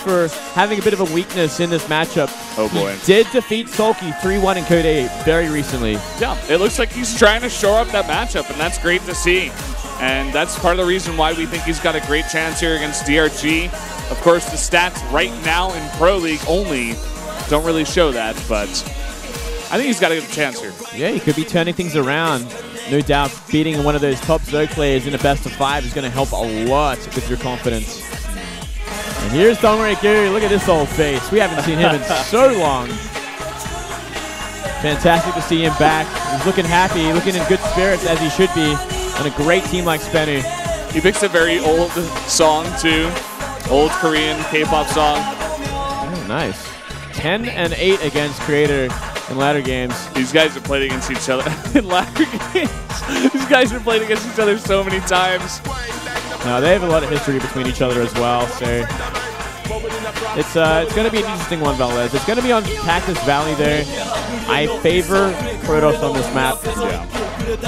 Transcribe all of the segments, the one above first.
for having a bit of a weakness in this matchup. Oh boy. He did defeat Sulky 3-1 in Code 8 very recently. Yeah, it looks like he's trying to shore up that matchup, and that's great to see. And that's part of the reason why we think he's got a great chance here against DRG. Of course, the stats right now in Pro League only don't really show that, but I think he's got a good chance here. Yeah, he could be turning things around. No doubt beating one of those top Zerg players in a best-of-5 is going to help a lot with your confidence. And here's DongRaeGu. Look at this old face. We haven't seen him in so long. Fantastic to see him back. He's looking happy, looking in good spirits as he should be on a great team like SPENU. He picks a very old song too. Old Korean K-pop song. Oh, nice. 10-8 against Creator in ladder games. These guys have played against each other in ladder games. These guys have played against each other so many times. No, they have a lot of history between each other as well, so it's going to be an interesting one, Valdez. It's going to be on Cactus Valley there. I favor Protoss on this map. Yeah.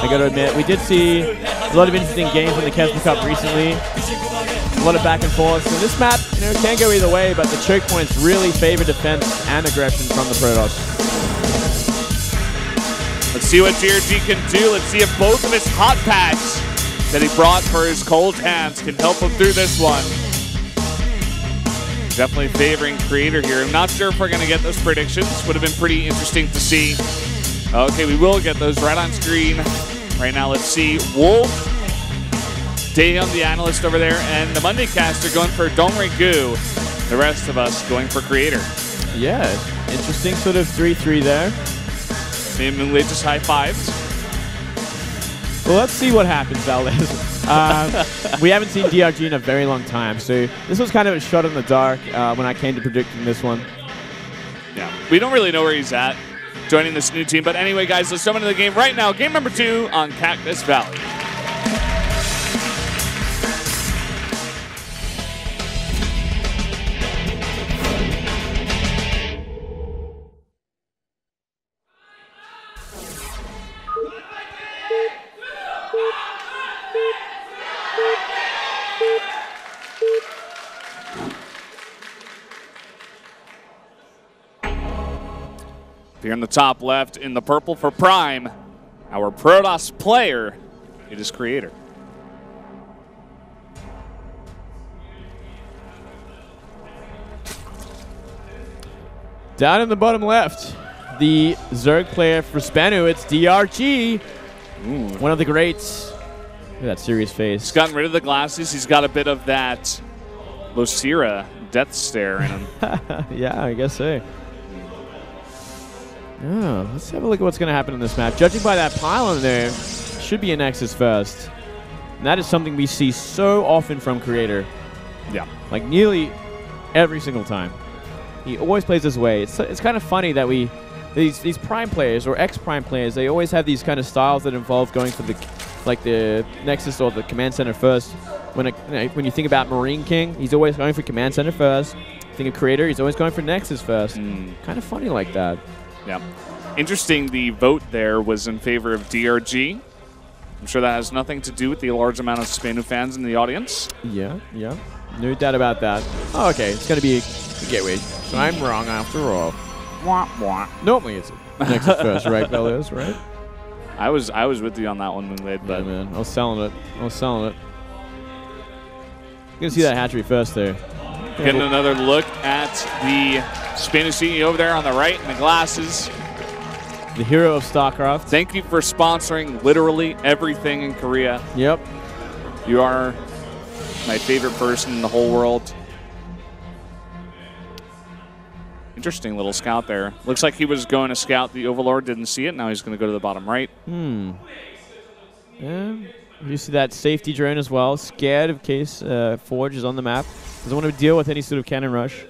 I got to admit, we did see a lot of interesting games in the Kesma Cup recently. A lot of back and forth. So this map, you know, can go either way, but the choke points really favor defense and aggression from the Protoss. Let's see what DRG can do. Let's see if both of his hot packs that he brought for his cold hands can help him through this one. Definitely favoring Creator here. I'm not sure if we're going to get those predictions. Would have been pretty interesting to see. Okay, we will get those right on screen. Right now, let's see. Wolf, Daehyun, the analyst over there, and the Monday caster going for DongRaeGu. The rest of us going for Creator. Yeah, interesting sort of 3-3 there. Maybe Moonglade just high-fived. Well, let's see what happens, Valdez. We haven't seen DRG in a very long time, so this was kind of a shot in the dark when I came to predicting this one. Yeah, we don't really know where he's at joining this new team. But anyway, guys, let's jump into the game right now. Game number 2 on Cactus Valley. Here in the top left, in the purple for Prime, our Protoss player, it is Creator. Down in the bottom left, the Zerg player for SPENU, it's DRG. Ooh. One of the greats. Look at that serious face. He's gotten rid of the glasses. He's got a bit of that Losira death stare in him. Yeah, I guess so. Oh, let's have a look at what's going to happen in this map. Judging by that pylon there, should be a Nexus first. And that is something we see so often from Creator. Yeah. Like nearly every single time. He always plays this way. It's kind of funny that these Prime players or ex-Prime players, they always have these kind of styles that involve going for the Nexus or the Command Center first. When you think about Marine King, he's always going for Command Center first. Think of Creator, he's always going for Nexus first. Kind of funny like that. Yeah. Interesting, the vote there was in favor of DRG. I'm sure that has nothing to do with the large amount of SPENU fans in the audience. Yeah, yeah. No doubt about that. Oh, okay, it's going to be a gateway. So I'm wrong after all. Wah, wah. Normally it's Nexus first, right, fellas, right? I was with you on that one, Moonglade, but... Yeah, man. I was selling it. You're going to see that hatchery first there. Getting another look at the SPENU CEO over there on the right in the glasses. The hero of StarCraft. Thank you for sponsoring literally everything in Korea. Yep. You are my favorite person in the whole world. Interesting little scout there. Looks like he was going to scout the Overlord, didn't see it. Now he's going to go to the bottom right. Yeah. You see that safety drone as well. Scared in case Forge is on the map. Doesn't want to deal with any sort of cannon rush.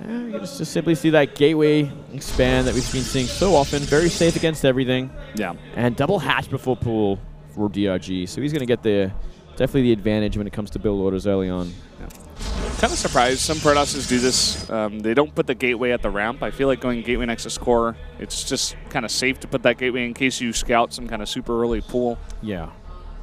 Yeah, you can just simply see that gateway expand that we've been seeing so often. Very safe against everything. Yeah. And double hatch before pool for DRG. So he's going to get definitely the advantage when it comes to build orders early on. Yeah. Kind of surprised some Protosses do this. They don't put the gateway at the ramp. I feel like going gateway Nexus core, it's just kind of safe to put that gateway in case you scout some kind of super early pool. Yeah.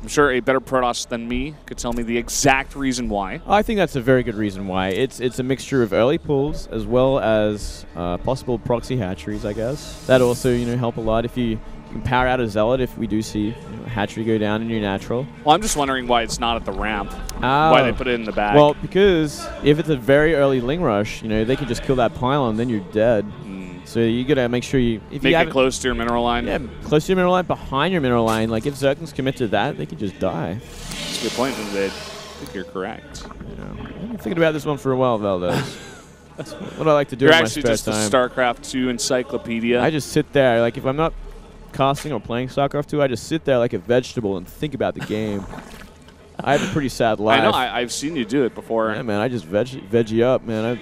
I'm sure a better Protoss than me could tell me the exact reason why. I think that's a very good reason why. It's a mixture of early pulls as well as possible proxy hatcheries, I guess. That also, help a lot if you can power out a Zealot if we do see a hatchery go down in your natural. Well, I'm just wondering why it's not at the ramp. Oh. Why they put it in the bag. Well, because if it's a very early Ling Rush, they can just kill that pylon, then you're dead. So you gotta make sure if make it close to your mineral line. Yeah, close to your mineral line, behind your mineral line. Like if Zerglings commit to that, they could just die. That's a good point, Vinvid. I think you're correct. I've been thinking about this one for a while, Valdez. That's what I like to do in my spare time. You're actually just a StarCraft 2 encyclopedia. I just sit there, like if I'm not casting or playing StarCraft 2, I just sit there like a vegetable and think about the game. I have a pretty sad life. I know. I've seen you do it before. Yeah, man. I just veggie up, man.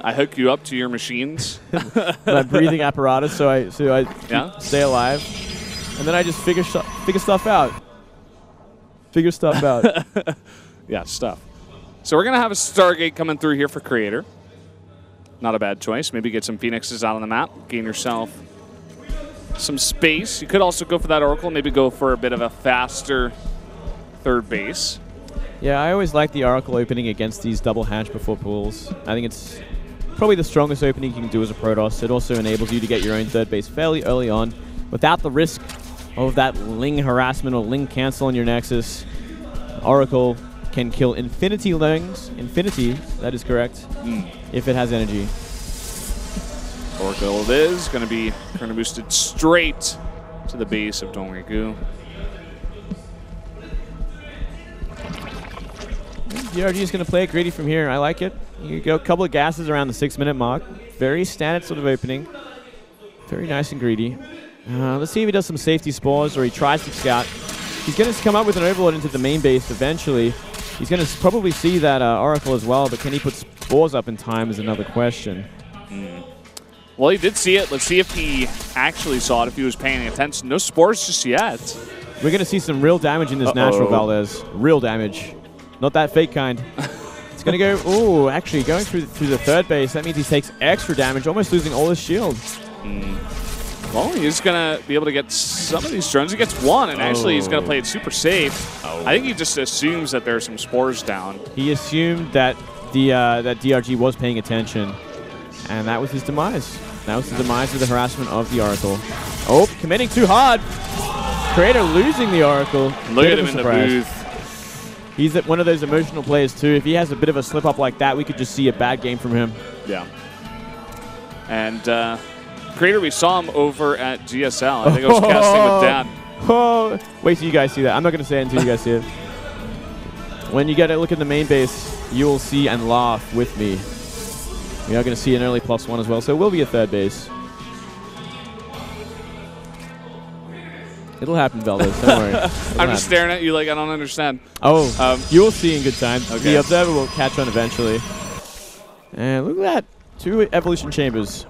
I hook you up to your machines. My breathing apparatus, so I stay alive, and then I just figure stuff out. Yeah, stuff. So we're gonna have a Stargate coming through here for Creator. Not a bad choice. Maybe get some Phoenixes out on the map. Gain yourself some space. You could also go for that Oracle. Maybe go for a bit of a faster third base. Yeah, I always like the Oracle opening against these double hatch before pools. I think it's probably the strongest opening you can do as a Protoss. It also enables you to get your own third base fairly early on without the risk of that Ling harassment or Ling cancel on your Nexus. Oracle can kill infinity Lings, that is correct, if it has energy. Oracle it is, going to be boosted straight to the base of DongRaeGu. DRG is going to play it greedy from here. I like it. You go a couple of gases around the 6-minute mark. Very standard sort of opening. Very nice and greedy. Let's see if he does some safety spores or he tries to scout. He's going to come up with an overload into the main base eventually. He's going to probably see that Oracle as well, but can he put spores up in time is another question. Well, he did see it. Let's see if he actually saw it, if he was paying attention. No spores just yet. We're going to see some real damage in this natural, Valdez. Real damage. Not that fake kind. It's going to go, ooh, actually going through the third base. That means he takes extra damage, almost losing all his shield. Well, he's going to be able to get some of these drones. He gets one, and actually he's going to play it super safe. I think he just assumes that there are some spores down. He assumed that that DRG was paying attention, and that was his demise. That was the demise of the harassment of the Oracle. Oh, committing too hard. Creator losing the Oracle. Look at him in the booth. He's one of those emotional players too. If he has a bit of a slip up like that, we could just see a bad game from him. Yeah. And Creator, we saw him over at GSL. I think I was casting with Dan. Oh, wait till you guys see that. I'm not going to say it until you guys see it. When you get a look at the main base, you will see and laugh with me. We are going to see an early +1 as well, so it will be a third base. It'll happen, Valdez. Don't worry. I'm just staring at you like I don't understand. Oh, you will see in good time. Okay. The Observer will catch on eventually. And look at that. 2 evolution chambers.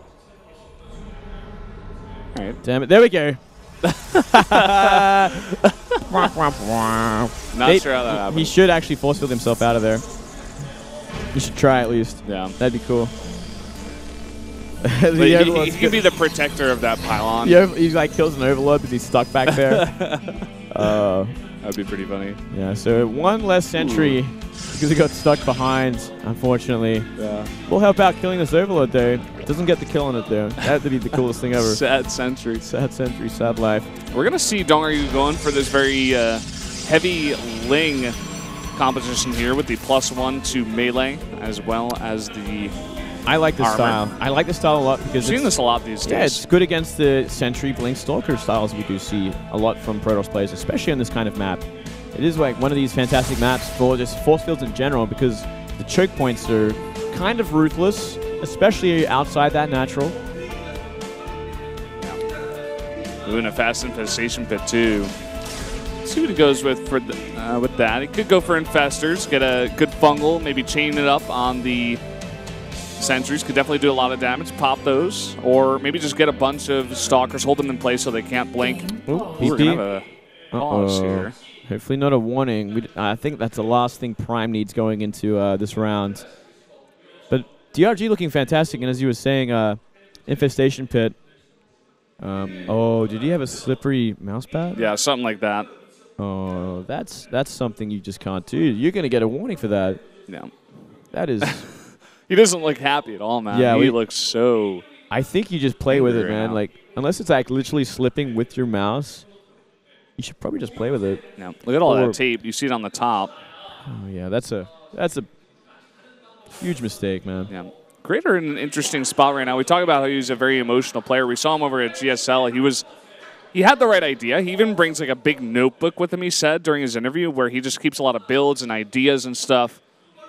All right. Damn it. There we go. Not sure how that happened. He should actually force field himself out of there. You should try at least. Yeah. That'd be cool. He can be the protector of that pylon. Yeah, he like kills an overlord because he's stuck back there. That'd be pretty funny. Yeah, so 1 less sentry because he got stuck behind, unfortunately. Yeah. We'll help out killing this overlord though. Doesn't get the kill on it though. That'd be the coolest thing ever. Sad sentry. Sad sentry, sad life. We're gonna see DongRaeGu going for this very heavy Ling composition here with the +1 to melee as well as the I like this armor. style. I like this style a lot because I've seen this a lot these days. Yeah, it's good against the Sentry Blink Stalker styles we do see a lot from Protoss players, especially on this kind of map. It is like one of these fantastic maps for just force fields in general because the choke points are kind of ruthless, especially outside that natural. Doing a fast infestation pit too. Let's see what he goes with for with that. He could go for infestors, get a good fungal, maybe chain it up on the sentries. Could definitely do a lot of damage. Pop those, or maybe just get a bunch of stalkers, hold them in place so they can't blink. Ooh, We're gonna have a pause here. Hopefully not a warning. I think that's the last thing Prime needs going into this round. But DRG looking fantastic, and as you were saying, infestation pit. Oh, did he have a slippery mouse pad? Yeah, something like that. Oh, that's something you just can't do. You're going to get a warning for that. Yeah. That is... He doesn't look happy at all, man. Yeah, he looks so... I think you just play with it, man. Like, unless it's like literally slipping with your mouse, you should probably just play with it. Yeah. Look at all that tape. You see it on the top. Oh, yeah, that's a huge mistake, man. Yeah. Creator in an interesting spot right now. We talk about how he's a very emotional player. We saw him over at GSL. He had the right idea. He even brings like a big notebook with him, he said, during his interview, where he just keeps a lot of builds and ideas and stuff.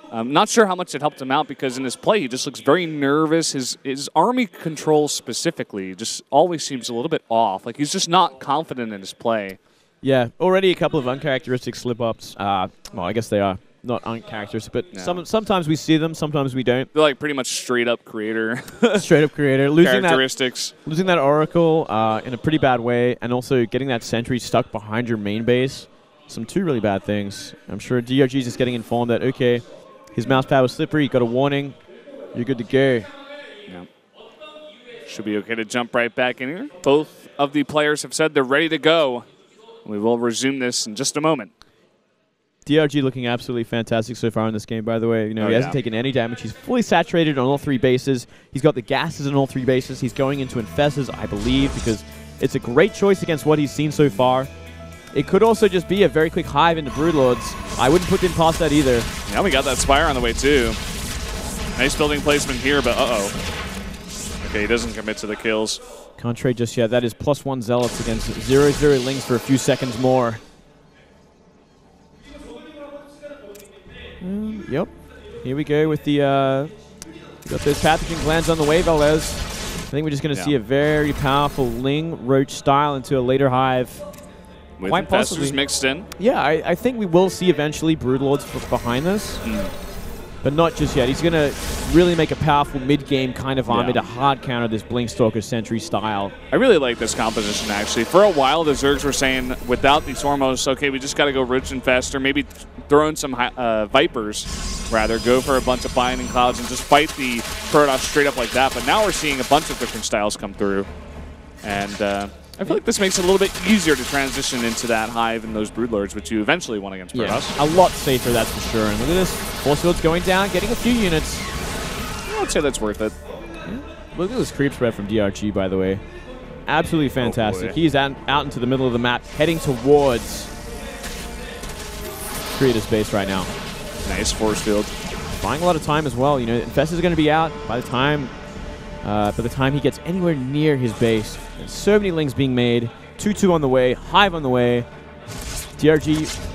I'm not sure how much it helped him out because in his play, he just looks very nervous. His army control specifically just always seems a little bit off. Like he's just not confident in his play. Yeah, already a couple of uncharacteristic slip-ups. Well, I guess they are not uncharacteristic, but sometimes we see them, sometimes we don't. They're like pretty much straight-up Creator. Straight-up Creator. Characteristics. Losing that Oracle in a pretty bad way, and also getting that Sentry stuck behind your main base. Two really bad things. I'm sure DRG is just getting informed that, okay, his mouse pad was slippery, you got a warning, you're good to go. Yeah. Should be okay to jump right back in here. Both of the players have said they're ready to go. We will resume this in just a moment. DRG looking absolutely fantastic so far in this game, by the way. You know, he hasn't taken any damage. He's fully saturated on all 3 bases. He's got the gases on all 3 bases. He's going into Infestors, I believe, because it's a great choice against what he's seen so far. It could also just be a very quick hive into Broodlords. I wouldn't put him past that either. Yeah, we got that Spire on the way, too. Nice building placement here, but uh-oh. Okay, he doesn't commit to the kills. Can't trade just yet. That is +1 Zealots against 0-0 Lings for a few seconds more. Yep. Here we go with the... got those Pathogen Glands on the way, Valdez. I think we're just going to see a very powerful Ling Roach style into a later hive. With quite possibly mixed in. Yeah, I think we will see eventually Broodlords behind this, but not just yet. He's going to really make a powerful mid-game kind of army to hard counter this Blinkstalker Sentry style. I really like this composition, actually. For a while, the Zergs were saying, without these Ormos, okay, we just got to go Roach Infest, or maybe throw in some Vipers, rather. Go for a bunch of Binding Clouds and just fight the Protoss straight up like that. But now we're seeing a bunch of different styles come through. And... I feel like this makes it a little bit easier to transition into that hive and those Broodlords, which you eventually want against Protoss. Yeah, a lot safer, that's for sure. And look at this. Force Field's going down, getting a few units. I'd say that's worth it. Yeah. Look at this creep spread from DRG, by the way. Absolutely fantastic. He's out into the middle of the map, heading towards Creator's base right now. Nice Force Field. Buying a lot of time as well. You know, Infestor's going to be out by the time he gets anywhere near his base. There's so many Lings being made. 2-2 on the way. Hive on the way. DRG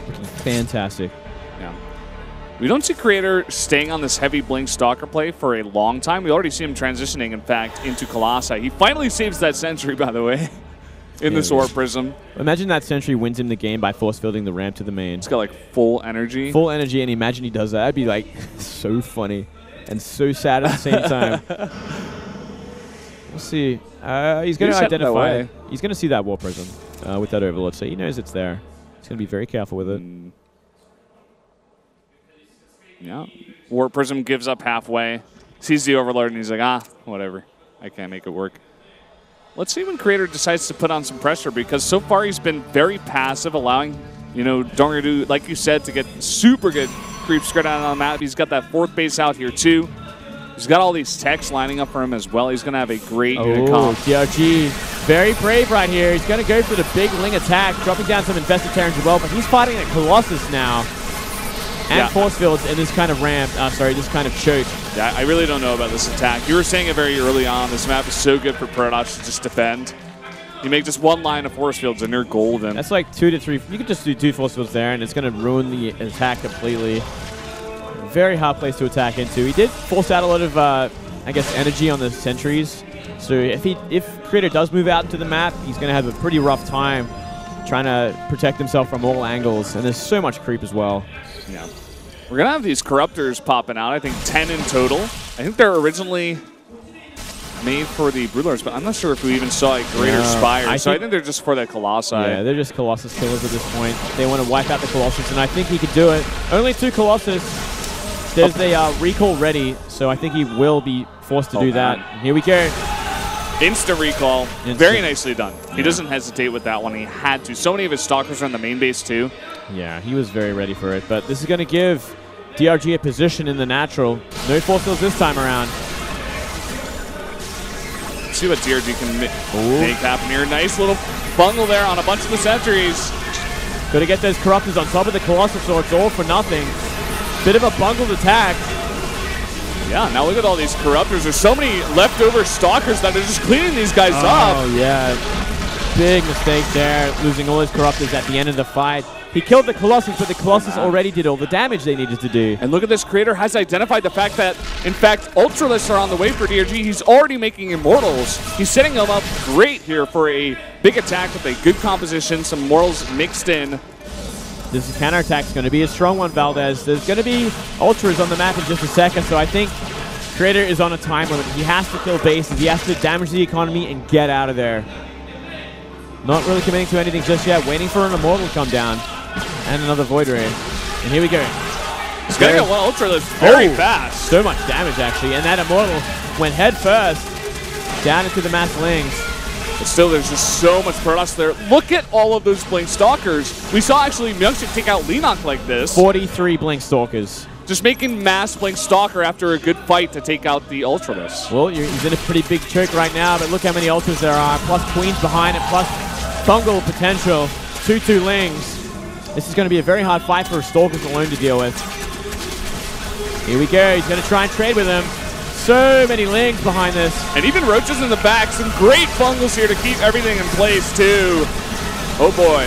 looking fantastic. Yeah. We don't see Creator staying on this heavy Blink Stalker play for a long time. We already see him transitioning, in fact, into Colossi. He finally saves that Sentry, by the way, in this Orb Prism. Imagine that Sentry wins him the game by force fielding the ramp to the main. He's got, like, full energy. Full energy, and imagine he does that. That'd be, like, so funny and so sad at the same time. We'll see. He's going to identify. He's going to see that War Prism with that Overlord, so he knows it's there. He's going to be very careful with it. Yeah. War Prism gives up halfway. Sees the Overlord, and he's like, whatever. I can't make it work. Let's see when Creator decides to put on some pressure, because so far he's been very passive, allowing, you know, DongRaeGu, like you said, to get super good creep spread out on the map. He's got that 4th base out here, too. He's got all these techs lining up for him as well. He's going to have a great unit comp. DRG, very brave right here. He's going to go for the big Ling attack, dropping down some Infested Terrans as well, but he's fighting a Colossus now. And Force Fields in this kind of ramp, this kind of choke. Yeah, I really don't know about this attack. You were saying it very early on. This map is so good for Protoss to just defend. You make just one line of Force Fields and you're golden. That's like 2 to 3. You could just do 2 Force Fields there, and it's going to ruin the attack completely. Very hard place to attack into. He did force out a lot of, I guess, energy on the sentries. So if Creator does move out into the map, he's going to have a pretty rough time trying to protect himself from all angles. And there's so much creep as well. Yeah. We're going to have these Corruptors popping out. I think 10 in total. I think they're originally made for the Broodlords, but I'm not sure if we even saw a Greater Spire. I think they're just for the Colossi. Yeah, they're just Colossus killers at this point. They want to wipe out the Colossus, and I think he could do it. Only 2 Colossus. There's a recall ready, so I think he will be forced to do that. Here we go. Instant recall. Instant. Very nicely done. Yeah. He doesn't hesitate with that one. He had to. So many of his stalkers are on the main base too. Yeah, he was very ready for it. But this is going to give DRG a position in the natural. No force fields this time around. Let's see what DRG can make happen here. Nice little bungle there on a bunch of the sentries. Got to get those Corruptors on top of the Colossus or it's all for nothing. Bit of a bungled attack. Yeah, now look at all these Corruptors. There's so many leftover stalkers that are just cleaning these guys up. Oh, yeah. Big mistake there, losing all his Corruptors at the end of the fight. He killed the Colossus, but the Colossus already did all the damage they needed to do. And look at this, Creator has identified the fact that, in fact, Ultralisks are on the way for DRG. He's already making Immortals. He's setting them up great here for a big attack with a good composition, some Immortals mixed in. This counterattack is going to be a strong one, Valdez. There's going to be Ultras on the map in just a second, so I think Creator is on a time limit. He has to kill bases. He has to damage the economy and get out of there. Not really committing to anything just yet. Waiting for an Immortal to come down. And another Void Ray. And here we go. He's going to get one Ultralisk very fast. So much damage, actually. And that Immortal went head first down into the Mass Lings. But still, there's just so much Protoss there. Look at all of those Blink Stalkers. We saw actually Myungshik take out Leenock like this. 43 Blink Stalkers. Just making mass Blink Stalker after a good fight to take out the Ultralisk. Well, he's in a pretty big choke right now, but look how many Ultras there are. Plus Queens behind it, plus Bungle potential. 2-2 Lings. This is going to be a very hard fight for Stalkers alone to deal with. Here we go. He's going to try and trade with him. So many Lings behind this. And even Roaches in the back. Some great bungles here to keep everything in place, too. Oh, boy.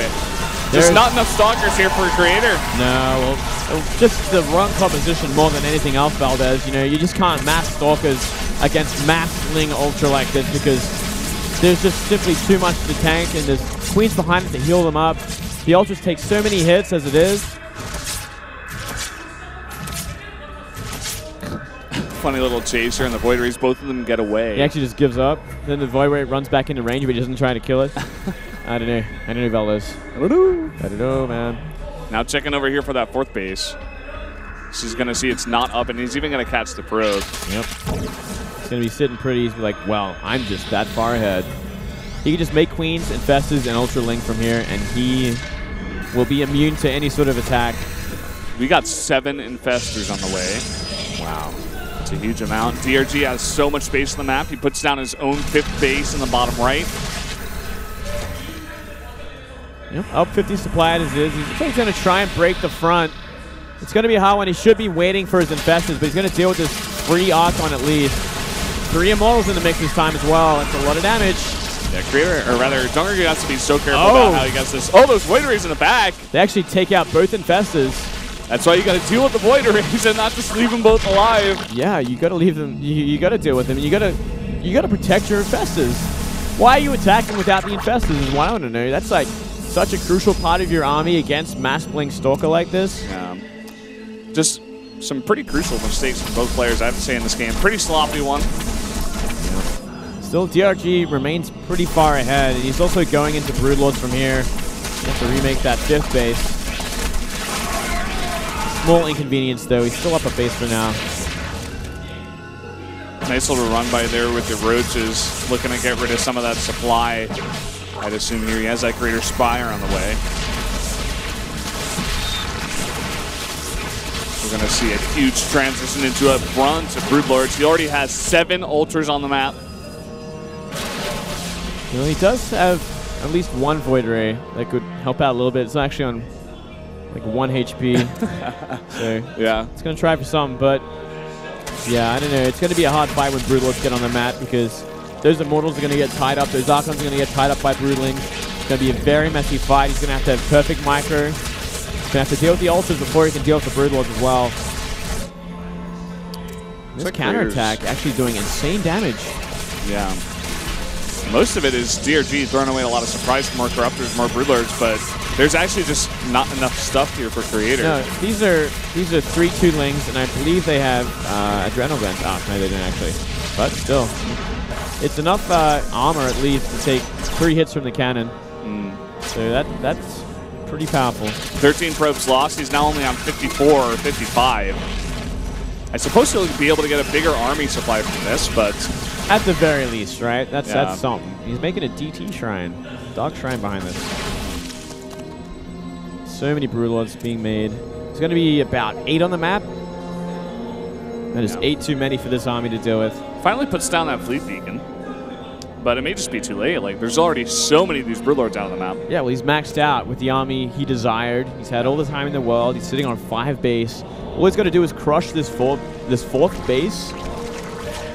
There's not enough Stalkers here for a Creator. No, well, just the wrong composition more than anything else, Valdez. You know, you just can't mass Stalkers against mass Ling Ultra like this because there's just simply too much to the tank, and there's Queens behind it to heal them up. The Ultras take so many hits as it is. Funny little chaser, and the Void Rays, both of them get away. He actually just gives up. Then the Void Ray runs back into range, but he doesn't try to kill it. I don't know. I don't know, Valdez. I don't know, man. Now checking over here for that fourth base. She's going to see it's not up, and he's even going to catch the probe. Yep. He's going to be sitting pretty. He's like, well, I'm just that far ahead. He can just make Queens, Infestas, and Ultra Ling from here, and he will be immune to any sort of attack. We got 7 Infestors on the way. Wow. It's a huge amount. DRG has so much space on the map. He puts down his own 5th base in the bottom right. Yep, up 50 supply as it is. He's going to try and break the front. It's going to be a hot one. He should be waiting for his Infestors, but he's going to deal with this free Archon at least. 3 Immortals in the mix this time as well. That's a lot of damage. Yeah, Creator, or rather, DongRaeGu has to be so careful about how he gets this. Oh, those Void Rays in the back. They actually take out both Infestors. That's why you got to deal with the Void Rays and not just leave them both alive. Yeah, you got to leave them. You got to deal with them. You got to protect your Infestors. Why are you attacking without the Infestors is what I want to know. That's like such a crucial part of your army against Mass Blink Stalker like this. Yeah. Just some pretty crucial mistakes from both players, I have to say, in this game. Pretty sloppy one. Yeah. Still, DRG remains pretty far ahead, and he's also going into Broodlords from here. He has to remake that 5th base. Small inconvenience, though. He's still up a base for now. Nice little run by there with the Roaches, looking to get rid of some of that supply. I'd assume here he has that Greater Spire on the way. We're going to see a huge transition into a brunt of Broodlords. He already has 7 Ultras on the map. You know, he does have at least 1 Void Ray that could help out a little bit. It's actually on like 1 HP. So yeah, it's going to try for something, but yeah, I don't know. It's going to be a hard fight when Broodlords get on the map because those Immortals are going to get tied up. Those Archons are going to get tied up by Broodlings. It's going to be a very messy fight. He's going to have perfect micro. He's going to have to deal with the Ultras before he can deal with the Broodlords as well. This counterattack actually doing insane damage. Yeah. Most of it is DRG throwing away a lot of surprise for more Corruptors, more Broodlords, but there's actually just not enough stuff here for Creator. No, these are 3-2 Lings, and I believe they have Adrenal Vent. Oh, no, they didn't actually. But still, it's enough armor at least to take 3 hits from the cannon. So that's pretty powerful. 13 probes lost. He's now only on 54 or 55. I suppose he'll be able to get a bigger army supply from this, but At the very least, right? That's something. He's making a DT shrine. Dark shrine behind this. So many Broodlords being made. There's going to be about 8 on the map. That is 8 too many for this army to deal with. Finally puts down that fleet beacon. But it may just be too late. Like, there's already so many of these Broodlords out on the map. Yeah, well, he's maxed out with the army he desired. He's had all the time in the world. He's sitting on 5 base. All he's got to do is crush this fourth base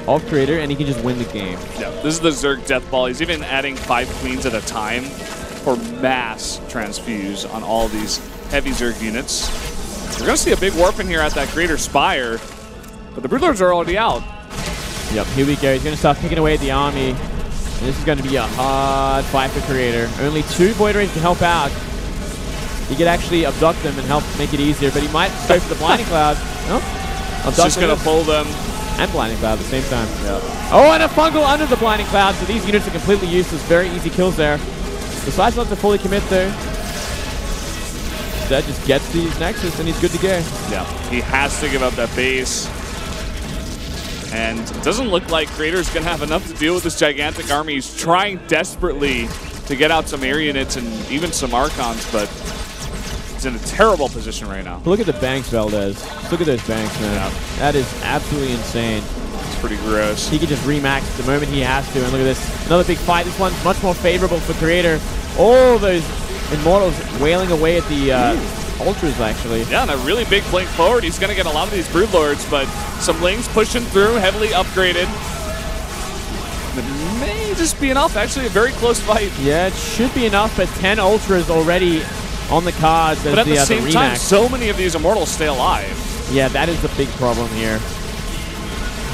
of Creator, and he can just win the game. Yeah, this is the Zerg Death Ball. He's even adding 5 queens at a time for mass transfuse on all these heavy Zerg units. We're going to see a big warp in here at that Creator Spire, but the Broodlords are already out. Yep, here we go. He's going to start picking away at the army. And this is going to be a hard fight for Creator. Only 2 Void Rays can help out. He could actually abduct them and help make it easier, but he might go for the Blinding Cloud. Nope. He's just going to pull them. And Blinding Cloud at the same time. Yeah. Oh, and a Fungal under the Blinding Cloud, so these units are completely useless. Very easy kills there. Decides not to fully commit though. That just gets these Nexus and he's good to go. Yeah, he has to give up that base. And it doesn't look like Creator's going to have enough to deal with this gigantic army. He's trying desperately to get out some air units and even some Archons, but he's in a terrible position right now. But look at the banks Valdez. Just look at those banks, man. Yeah. That is absolutely insane. It's pretty gross. He can just remax the moment he has to. And look at this. Another big fight. This one's much more favorable for Creator. All those Immortals wailing away at the Ultras, actually. Yeah, and a really big blink forward. He's going to get a lot of these Broodlords, but some Lings pushing through, heavily upgraded. It may just be enough. Actually, a very close fight. Yeah, it should be enough, but 10 Ultras already on the cards. But at the same time, so many of these Immortals stay alive. Yeah, that is the big problem here.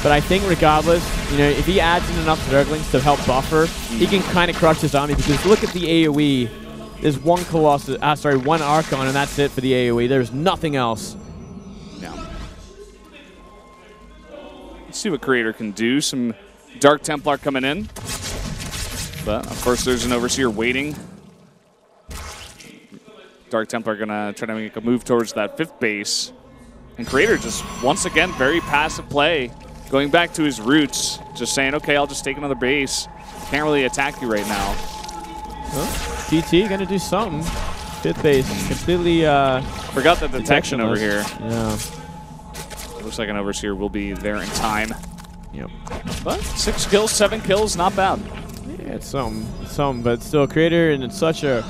But I think regardless, you know, if he adds in enough Zerglings to help buffer, he can kind of crush this army, because look at the AoE. There's one Colossus, one Archon, and that's it for the AoE. There's nothing else. No. Let's see what Creator can do. Some Dark Templar coming in. But, of course, there's an Overseer waiting. Dark Templar going to try to make a move towards that 5th base. And Creator just, once again, very passive play. Going back to his roots. Just saying, okay, I'll just take another base. Can't really attack you right now. Well, DT gonna do something. 5th base, completely forgot the detection over here. Yeah. Looks like an Overseer will be there in time. Yep. But 6 kills, 7 kills, not bad. Yeah, it's something. It's something, but still, Creator in such a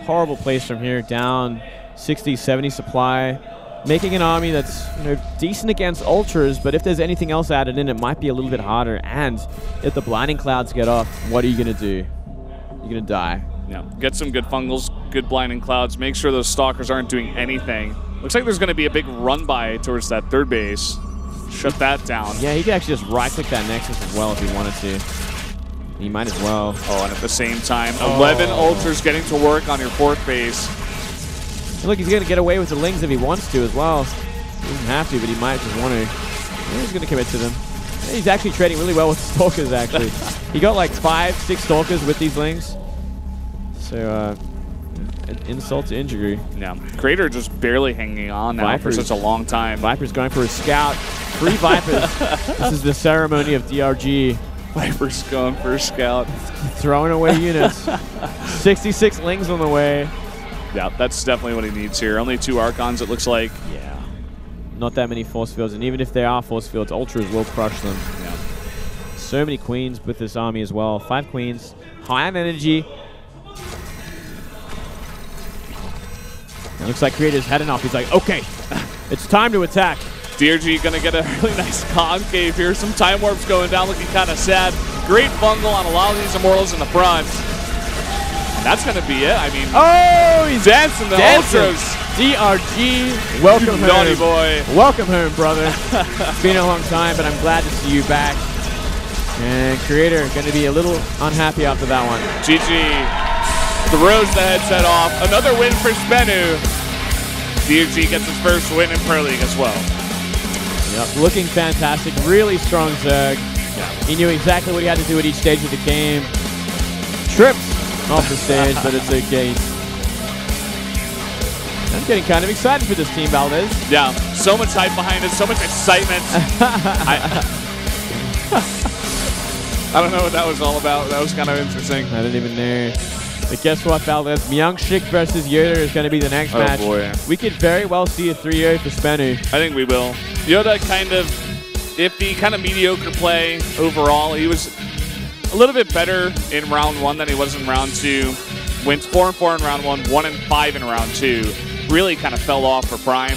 horrible place from here, down 60, 70 supply, making an army that's, you know, decent against Ultras, but if there's anything else added in, it might be a little bit harder. And if the Blinding Clouds get off, what are you gonna do? You're gonna die. Yeah, get some good Fungals, good Blinding Clouds. Make sure those Stalkers aren't doing anything. Looks like there's going to be a big run-by towards that 3rd base. Shut that down. Yeah, he could actually just right-click that Nexus as well if he wanted to. He might as well. Oh, and at the same time, 11 Ultras getting to work on your 4th base. And look, he's going to get away with the Lings if he wants to as well. He doesn't have to, but he might just want to. Yeah, he's going to commit to them. Yeah, he's actually trading really well with Stalkers, actually. He got like 5, 6 Stalkers with these Lings. So, an insult to injury. Yeah, Creator just barely hanging on now for such a long time. Viper's going for a scout. 3 Vipers. This is the ceremony of DRG. Viper's going for a scout. Throwing away units. 66 Lings on the way. Yeah, that's definitely what he needs here. Only 2 Archons, it looks like. Yeah. Not that many Force Fields, and even if there are Force Fields, Ultras will crush them. Yeah. So many Queens with this army as well. 5 Queens. High on energy. It looks like Creator's had enough. He's like, okay, it's time to attack. DRG going to get a really nice concave here. Some Time Warps going down, looking kind of sad. Great Fungal on a lot of these Immortals in the front. And that's going to be it. I mean, oh, he's dancing the Ultras. DRG, welcome home. Naughty boy. Welcome home, brother. It's been a long time, but I'm glad to see you back. And Creator going to be a little unhappy after that one. GG. Throws the headset off. Another win for SPENU. DRG gets his first win in Pro League as well. Yep, looking fantastic. Really strong Zerg. Yeah. He knew exactly what he had to do at each stage of the game. Tripped off the stage, but it's okay. I'm getting kind of excited for this team, Valdez. Yeah, so much hype behind it, so much excitement. I don't know what that was all about. That was kind of interesting. I didn't even know. But guess what, Valdez? Myungshik versus Yoda is going to be the next match. Oh, boy. We could very well see a 3-0 for SPENU. I think we will. Yoda kind of iffy, kind of mediocre play overall. He was a little bit better in round 1 than he was in round 2. Went 4-4 in round 1, 1-5 in round 2. Really kind of fell off for Prime.